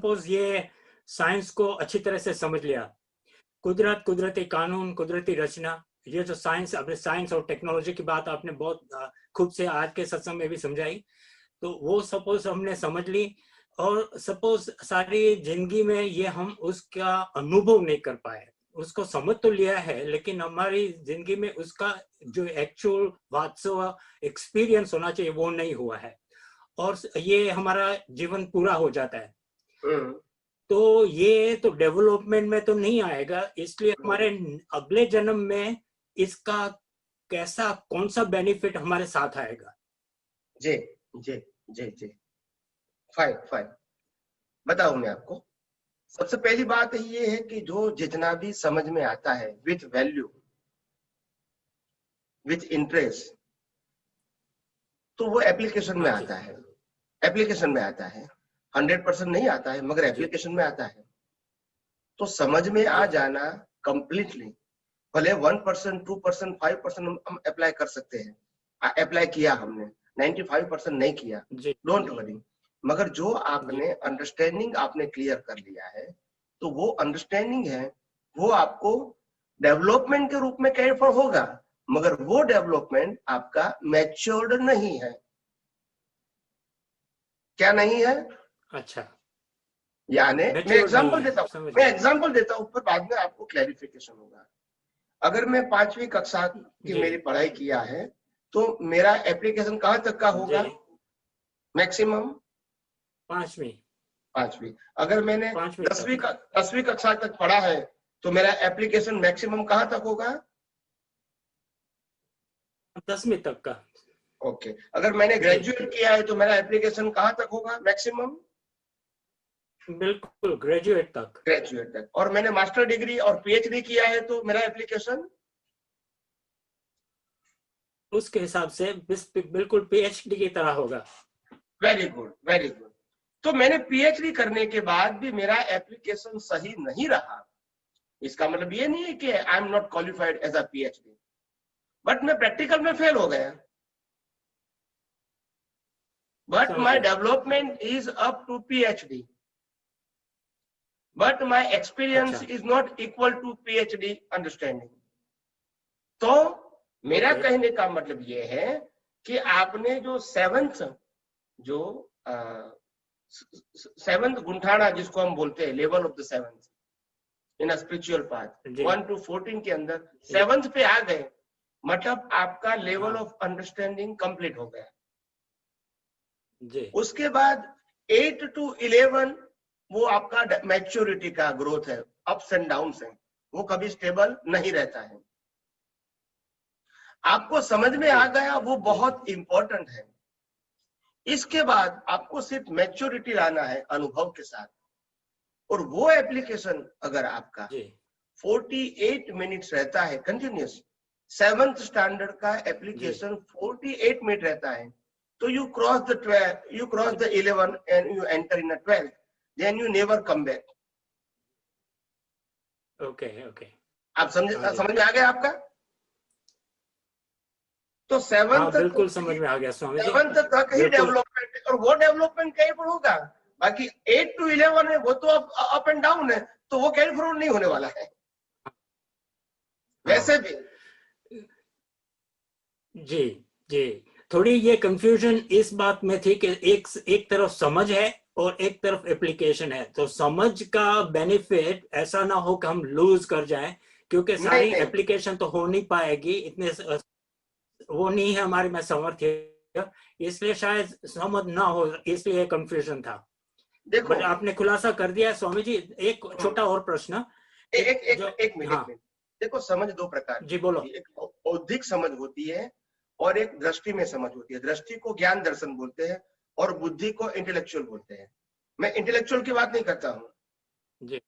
Suppose ये science को अच्छी तरह से समझ लिया, कुदरत, कुदरती कानून, कुदरती रचना, ये जो साइंस, अपने साइंस और टेक्नोलॉजी की बात आपने बहुत खूब से आज के सत्संग में भी समझाई, तो वो सपोज हमने समझ ली, और सपोज सारी जिंदगी में ये हम उसका अनुभव नहीं कर पाए, उसको समझ तो लिया है लेकिन हमारी जिंदगी में उसका जो एक्चुअल वास्तव एक्सपीरियंस होना चाहिए वो नहीं हुआ है, और ये हमारा जीवन पूरा हो जाता है। तो ये तो डेवलपमेंट में तो नहीं आएगा, इसलिए हमारे अगले जन्म में इसका कैसा, कौन सा बेनिफिट हमारे साथ आएगा? जी जी जी जी, फाइन फाइन, बताऊं मैं आपको। सबसे पहली बात ये है कि जो जितना भी समझ में आता है विथ वैल्यू, विथ इंटरेस्ट, तो वो एप्लीकेशन में आता है, एप्लीकेशन में आता है। 100% नहीं आता है मगर एप्लीकेशन में आता है। तो समझ में आ जाना कंप्लीटली, भले 1%, 2%, 5% हम अप्लाई कर सकते हैं, अप्लाई किया हमने, 95% नहीं किया, डोंट वरी। मगर जो आपने अंडरस्टैंडिंग आपने क्लियर कर लिया है, तो वो अंडरस्टैंडिंग है, वो आपको डेवलपमेंट के रूप में कैरी फॉर होगा, मगर वो डेवलपमेंट आपका मैच्योर्ड नहीं है। क्या नहीं है? अच्छा, यानी मैं एग्जांपल देता हूँ, फिर बाद में आपको क्लैरिफिकेशन होगा। अगर मैं 5वीं कक्षा की मेरी पढ़ाई किया है, तो मेरा एप्लीकेशन कहां तक का होगा? मैक्सिमम 5वीं। अगर मैंने 10वीं कक्षा तक पढ़ा है, तो मेरा एप्लीकेशन मैक्सिमम कहां तक होगा? 10वीं तक का। ओके। अगर मैंने ग्रेजुएट किया है, तो मेरा एप्लीकेशन कहां तक होगा मैक्सिमम? बिल्कुल, ग्रेजुएट तक। और मैंने मास्टर डिग्री और पीएचडी किया है, तो मेरा एप्लीकेशन उसके हिसाब से बिल्कुल पीएचडी की तरह होगा। Very good, very good. तो मैंने पीएचडी करने के बाद भी मेरा एप्लीकेशन सही नहीं रहा, इसका मतलब ये नहीं है कि I am not qualified as a PhD, but मैं प्रैक्टिकल में फेल हो गया, but my development is up to PhD, but my experience is not equal to PhD understanding. तो मेरा कहने का मतलब ये है कि आपने जो सेवंथ गुंठाना जिसको हम बोलते हैं, level of the seventh in a spiritual path, 1 to 14 के अंदर 7th पे आ गए, मतलब आपका लेवल ऑफ अंडरस्टैंडिंग कंप्लीट हो गया। उसके बाद 8 to 11 वो आपका मैच्योरिटी का ग्रोथ है, अप्स एंड डाउन्स है, वो कभी स्टेबल नहीं रहता है। आपको समझ में आ गया, वो बहुत इंपॉर्टेंट है। इसके बाद आपको सिर्फ मैच्योरिटी लाना है अनुभव के साथ, और वो एप्लीकेशन अगर आपका 48 मिनट्स रहता है कंटिन्यूस, 7th स्टैंडर्ड का एप्लीकेशन 48 मिनट रहता है, तो you cross the 11 and you enter in a 12, then you never come back. Okay. आप समझ में आ गया आपका? तो 7th बिल्कुल समझ में आ गया स्वामी जी। 7th तक ही डेवलपमेंट है, और वो डेवलपमेंट कहीं पर होगा। बाकी 8 to 11 है, वो तो अप एंड डाउन है, तो वो कैरी फॉरवर्ड नहीं होने वाला है वैसे भी। जी, थोड़ी ये कंफ्यूजन इस बात में थी कि एक तरफ समझ है और एक तरफ एप्लीकेशन है, तो समझ का बेनिफिट ऐसा ना हो कि हम लूज कर जाएं, क्योंकि सारी एप्लीकेशन तो हो नहीं पाएगी, इतने वो नहीं है हमारे में सामर्थ्य, इसलिए शायद समझ ना हो, इसलिए कंफ्यूजन था। देखो, आपने खुलासा कर दिया स्वामी जी। एक छोटा और प्रश्न, एक मिनट। देखो, समझ दो प्रकार, जी बोलो। एक बौद्धिक समझ होती है और एक दृष्टि में समझ होती है। दृष्टि को ज्ञान दर्शन बोलते हैं और बुद्धि को इंटेलेक्चुअल बोलते हैं। मैं इंटेलेक्चुअल की बात नहीं करता हूँ जी।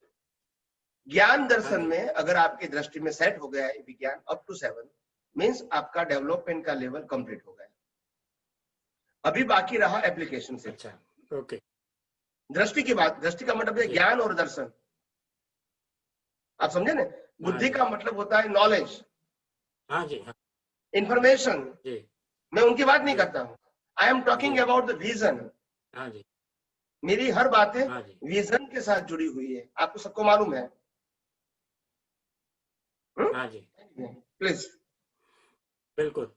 ज्ञान दर्शन में अगर आपकी दृष्टि में सेट हो गया है विज्ञान अप टू 7, मीन्स आपका डेवलपमेंट का लेवल कंप्लीट हो गया। अभी बाकी रहा एप्लीकेशन से। अच्छा, ओके। दृष्टि की बात, दृष्टि का मतलब है ज्ञान और दर्शन, आप समझे ना। बुद्धि का मतलब होता है नॉलेज, इंफॉर्मेशन। मैं उनकी बात नहीं करता हूँ, I am talking about the vision. मेरी हर बातें हाँ जी, विजन के साथ जुड़ी हुई है, आपको सबको मालूम है। हाँ जी, प्लीज। बिल्कुल।